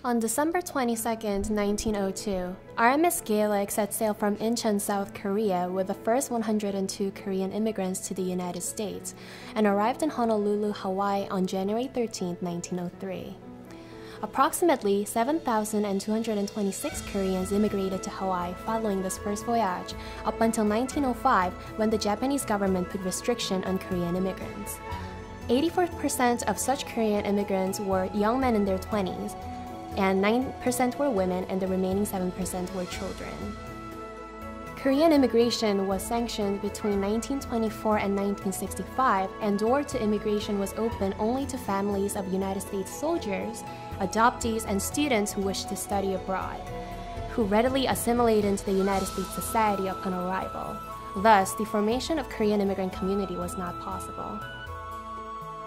On December 22, 1902, RMS Gaelic set sail from Incheon, South Korea with the first 102 Korean immigrants to the United States and arrived in Honolulu, Hawaii on January 13, 1903. Approximately 7,226 Koreans immigrated to Hawaii following this first voyage, up until 1905 when the Japanese government put restriction on Korean immigrants. 84% of such Korean immigrants were young men in their 20s, and 9% were women and the remaining 7% were children. Korean immigration was sanctioned between 1924 and 1965, and door to immigration was open only to families of United States soldiers, adoptees, and students who wished to study abroad, who readily assimilated into the United States society upon arrival. Thus, the formation of Korean immigrant community was not possible.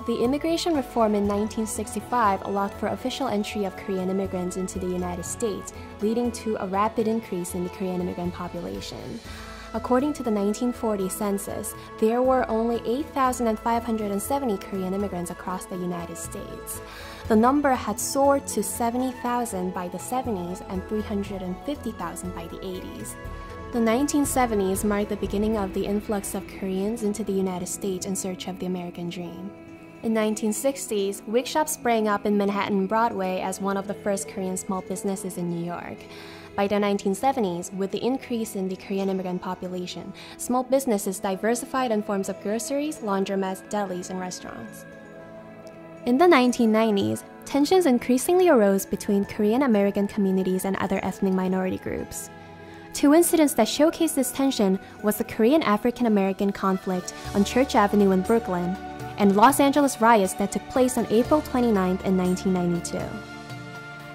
The immigration reform in 1965 allowed for official entry of Korean immigrants into the United States, leading to a rapid increase in the Korean immigrant population. According to the 1940 census, there were only 8,570 Korean immigrants across the United States. The number had soared to 70,000 by the 70s and 350,000 by the 80s. The 1970s marked the beginning of the influx of Koreans into the United States in search of the American dream. In 1960s, wig shops sprang up in Manhattan Broadway as one of the first Korean small businesses in New York. By the 1970s, with the increase in the Korean immigrant population, small businesses diversified in forms of groceries, laundromats, delis, and restaurants. In the 1990s, tensions increasingly arose between Korean American communities and other ethnic minority groups. Two incidents that showcased this tension was the Korean African American conflict on Church Avenue in Brooklyn and Los Angeles riots that took place on April 29th in 1992.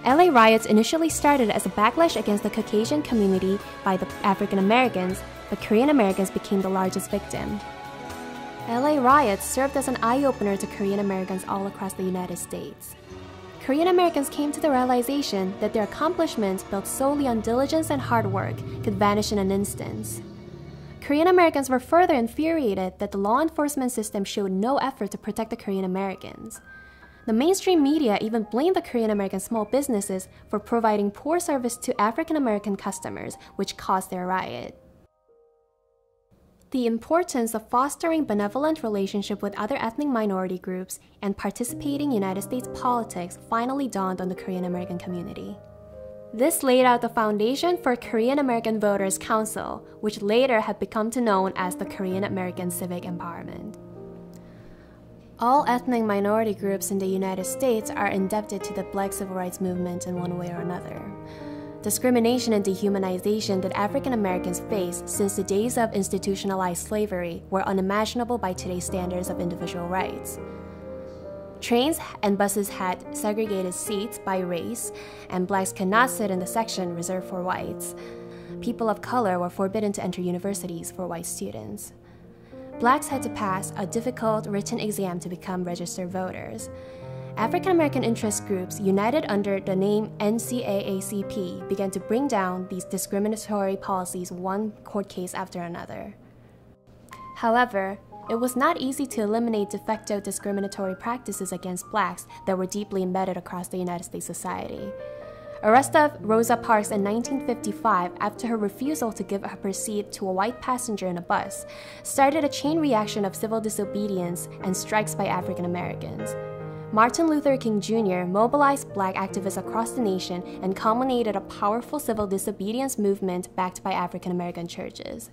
LA riots initially started as a backlash against the Caucasian community by the African Americans, but Korean Americans became the largest victim. LA riots served as an eye-opener to Korean Americans all across the United States. Korean Americans came to the realization that their accomplishments built solely on diligence and hard work could vanish in an instant. Korean Americans were further infuriated that the law enforcement system showed no effort to protect the Korean Americans. The mainstream media even blamed the Korean American small businesses for providing poor service to African American customers, which caused their riot. The importance of fostering benevolent relationship with other ethnic minority groups and participating in United States politics finally dawned on the Korean American community. This laid out the foundation for Korean American Voters Council, which later had become known as the Korean American Civic Empowerment. All ethnic minority groups in the United States are indebted to the Black civil rights movement in one way or another. Discrimination and dehumanization that African Americans faced since the days of institutionalized slavery were unimaginable by today's standards of individual rights. Trains and buses had segregated seats by race, and blacks could not sit in the section reserved for whites. People of color were forbidden to enter universities for white students. Blacks had to pass a difficult written exam to become registered voters. African American interest groups, united under the name NCAACP, began to bring down these discriminatory policies one court case after another. However, it was not easy to eliminate de facto discriminatory practices against blacks that were deeply embedded across the United States society. Arrest of Rosa Parks in 1955 after her refusal to give up her seat to a white passenger in a bus started a chain reaction of civil disobedience and strikes by African Americans. Martin Luther King Jr. mobilized black activists across the nation and culminated a powerful civil disobedience movement backed by African American churches.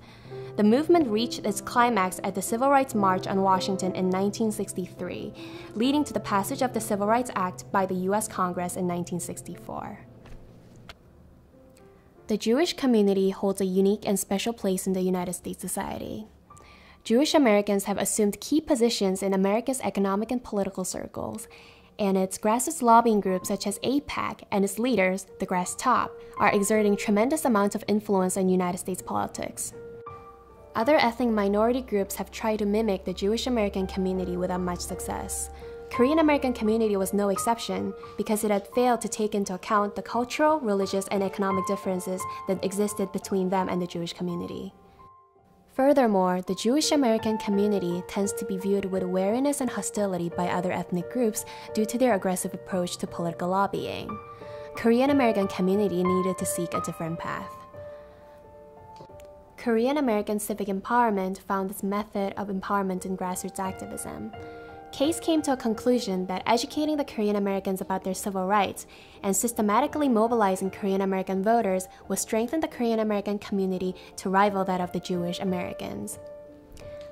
The movement reached its climax at the Civil Rights March on Washington in 1963, leading to the passage of the Civil Rights Act by the U.S. Congress in 1964. The Jewish community holds a unique and special place in the United States society. Jewish Americans have assumed key positions in America's economic and political circles, and its grassroots lobbying groups such as AIPAC and its leaders, the Grass Top, are exerting tremendous amounts of influence on United States politics. Other ethnic minority groups have tried to mimic the Jewish American community without much success. Korean American community was no exception because it had failed to take into account the cultural, religious, and economic differences that existed between them and the Jewish community. Furthermore, the Jewish American community tends to be viewed with wariness and hostility by other ethnic groups due to their aggressive approach to political lobbying. Korean American community needed to seek a different path. Korean American civic empowerment found its method of empowerment in grassroots activism. KACE came to a conclusion that educating the Korean Americans about their civil rights and systematically mobilizing Korean American voters would strengthen the Korean American community to rival that of the Jewish Americans.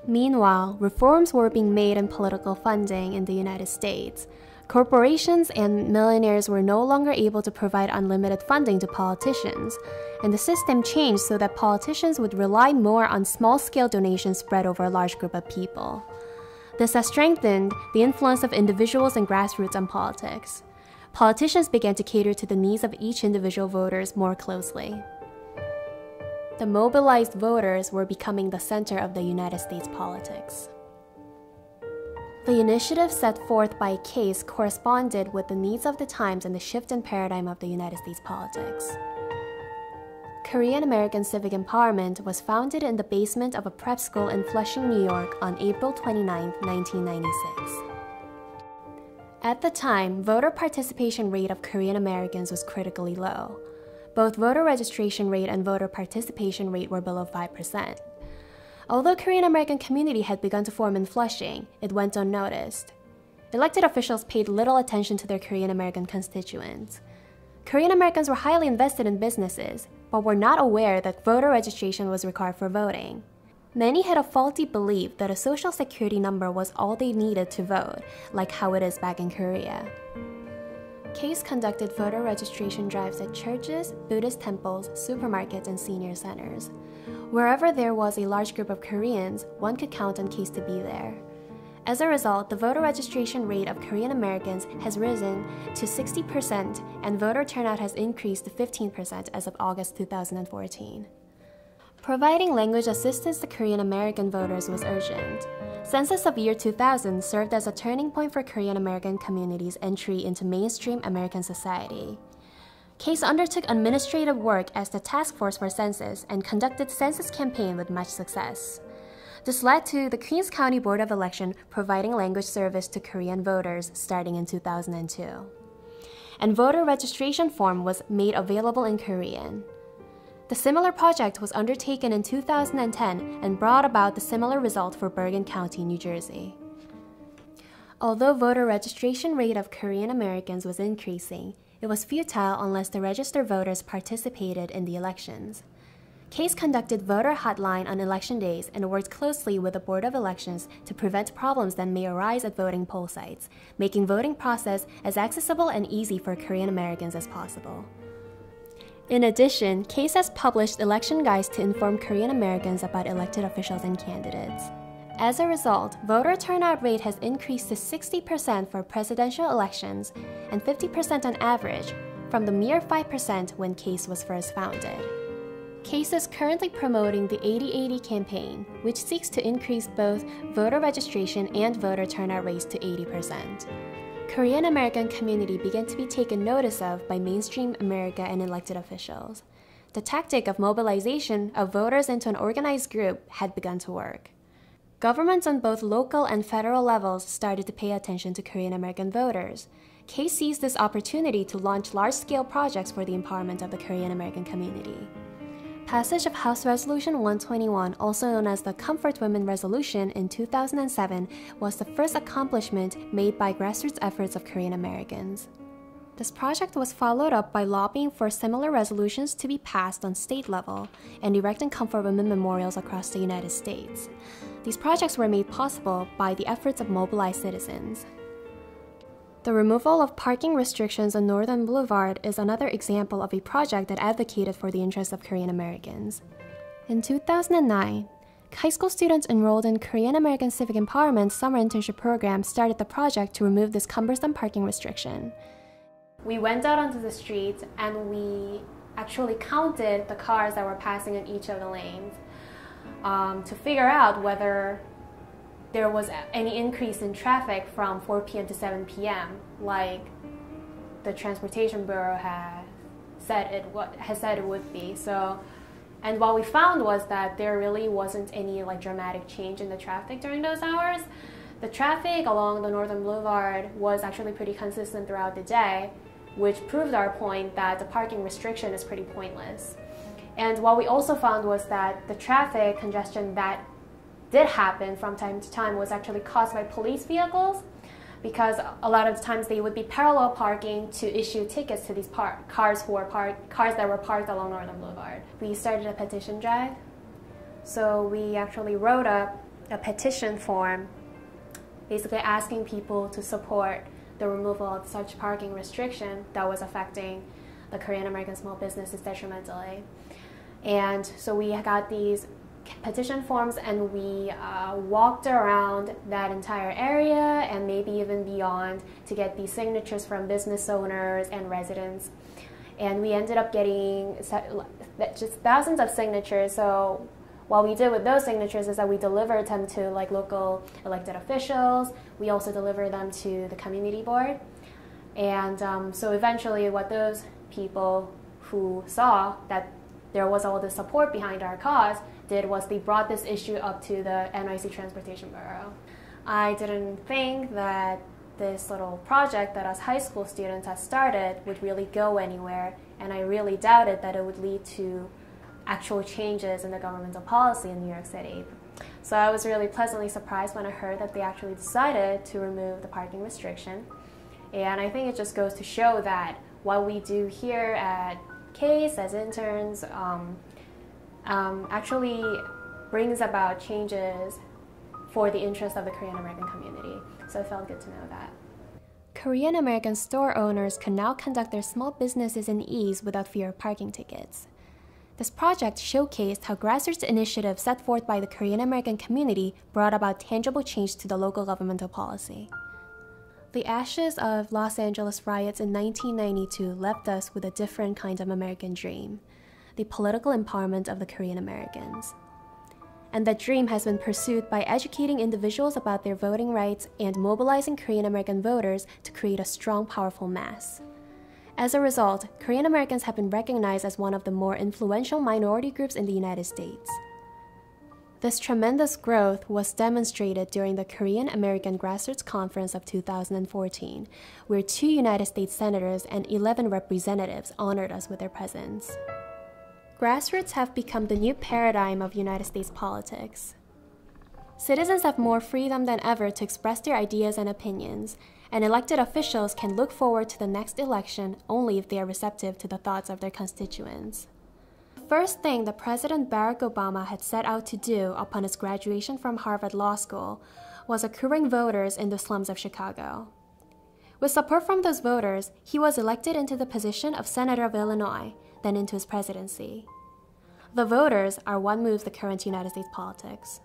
Meanwhile, reforms were being made in political funding in the United States. Corporations and millionaires were no longer able to provide unlimited funding to politicians, and the system changed so that politicians would rely more on small-scale donations spread over a large group of people. This has strengthened the influence of individuals and grassroots on politics. Politicians began to cater to the needs of each individual voters more closely. The mobilized voters were becoming the center of the United States politics. The initiative set forth by KACE corresponded with the needs of the times and the shift in paradigm of the United States politics. Korean American Civic Empowerment was founded in the basement of a prep school in Flushing, New York on April 29, 1996. At the time, voter participation rate of Korean Americans was critically low. Both voter registration rate and voter participation rate were below 5%. Although Korean American community had begun to form in Flushing, it went unnoticed. Elected officials paid little attention to their Korean American constituents. Korean Americans were highly invested in businesses, but were not aware that voter registration was required for voting. Many had a faulty belief that a social security number was all they needed to vote, like how it is back in Korea. KACE conducted voter registration drives at churches, Buddhist temples, supermarkets, and senior centers. Wherever there was a large group of Koreans, one could count on KACE to be there. As a result, the voter registration rate of Korean Americans has risen to 60%, and voter turnout has increased to 15% as of August 2014. Providing language assistance to Korean American voters was urgent. Census of year 2000 served as a turning point for Korean American community's entry into mainstream American society. KACE undertook administrative work as the task force for census and conducted census campaign with much success. This led to the Queens County Board of Election providing language service to Korean voters starting in 2002. And voter registration form was made available in Korean. The similar project was undertaken in 2010 and brought about the similar result for Bergen County, New Jersey. Although voter registration rate of Korean Americans was increasing, it was futile unless the registered voters participated in the elections. KACE conducted voter hotline on election days and worked closely with the Board of Elections to prevent problems that may arise at voting poll sites, making voting process as accessible and easy for Korean Americans as possible. In addition, KACE has published election guides to inform Korean Americans about elected officials and candidates. As a result, voter turnout rate has increased to 60% for presidential elections and 50% on average, from the mere 5% when KACE was first founded. KACE is currently promoting the 80-80 campaign, which seeks to increase both voter registration and voter turnout rates to 80%. Korean American community began to be taken notice of by mainstream America and elected officials. The tactic of mobilization of voters into an organized group had begun to work. Governments on both local and federal levels started to pay attention to Korean American voters. KACE seized this opportunity to launch large-scale projects for the empowerment of the Korean American community. Passage of House Resolution 121, also known as the Comfort Women Resolution in 2007, was the first accomplishment made by grassroots efforts of Korean Americans. This project was followed up by lobbying for similar resolutions to be passed on state level and erecting Comfort Women memorials across the United States. These projects were made possible by the efforts of mobilized citizens. The removal of parking restrictions on Northern Boulevard is another example of a project that advocated for the interests of Korean Americans. In 2009, high school students enrolled in Korean American Civic Empowerment summer internship program started the project to remove this cumbersome parking restriction. We went out onto the streets and we actually counted the cars that were passing in each of the lanes to figure out whether there was any increase in traffic from 4 p.m. to 7 p.m. like the Transportation Bureau has said it would be. And what we found was that there really wasn't any dramatic change in the traffic during those hours. The traffic along the Northern Boulevard was actually pretty consistent throughout the day, which proved our point that the parking restriction is pretty pointless. And what we also found was that the traffic congestion that did happen from time to time was actually caused by police vehicles, because a lot of times they would be parallel parking to issue tickets to these cars that were parked along Northern Boulevard. We started a petition drive. So we actually wrote up a petition form basically asking people to support the removal of such parking restriction that was affecting the Korean American small businesses detrimentally. And so we got these petition forms and we walked around that entire area and maybe even beyond to get these signatures from business owners and residents. And we ended up getting just thousands of signatures. So what we did with those signatures is that we delivered them to like local elected officials. We also delivered them to the community board. And so eventually what those people who saw that there was all the support behind our cause did was they brought this issue up to the NYC Transportation Bureau. I didn't think that this little project that us high school students had started would really go anywhere, and I really doubted that it would lead to actual changes in the governmental policy in New York City. So I was really pleasantly surprised when I heard that they actually decided to remove the parking restriction. And I think it just goes to show that what we do here at KACE as interns actually brings about changes for the interest of the Korean American community. So it felt good to know that. Korean American store owners can now conduct their small businesses in ease without fear of parking tickets. This project showcased how grassroots initiatives set forth by the Korean American community brought about tangible change to the local governmental policy. The ashes of Los Angeles riots in 1992 left us with a different kind of American dream, the political empowerment of the Korean Americans. And that dream has been pursued by educating individuals about their voting rights and mobilizing Korean American voters to create a strong, powerful mass. As a result, Korean Americans have been recognized as one of the more influential minority groups in the United States. This tremendous growth was demonstrated during the Korean American Grassroots Conference of 2014, where 2 United States senators and 11 representatives honored us with their presence. Grassroots have become the new paradigm of United States politics. Citizens have more freedom than ever to express their ideas and opinions, and elected officials can look forward to the next election only if they are receptive to the thoughts of their constituents. The first thing that President Barack Obama had set out to do upon his graduation from Harvard Law School was acquiring voters in the slums of Chicago. With support from those voters, he was elected into the position of Senator of Illinois, then into his presidency. The voters are what moves the current United States politics.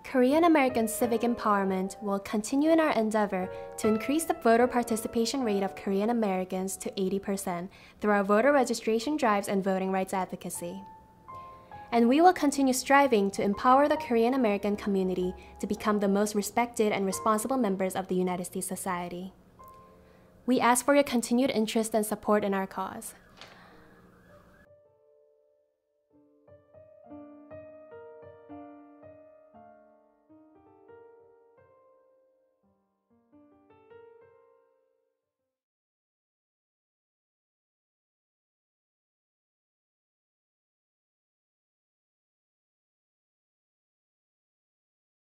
Korean American civic empowerment will continue in our endeavor to increase the voter participation rate of Korean Americans to 80% through our voter registration drives and voting rights advocacy. And we will continue striving to empower the Korean American community to become the most respected and responsible members of the United States society. We ask for your continued interest and support in our cause.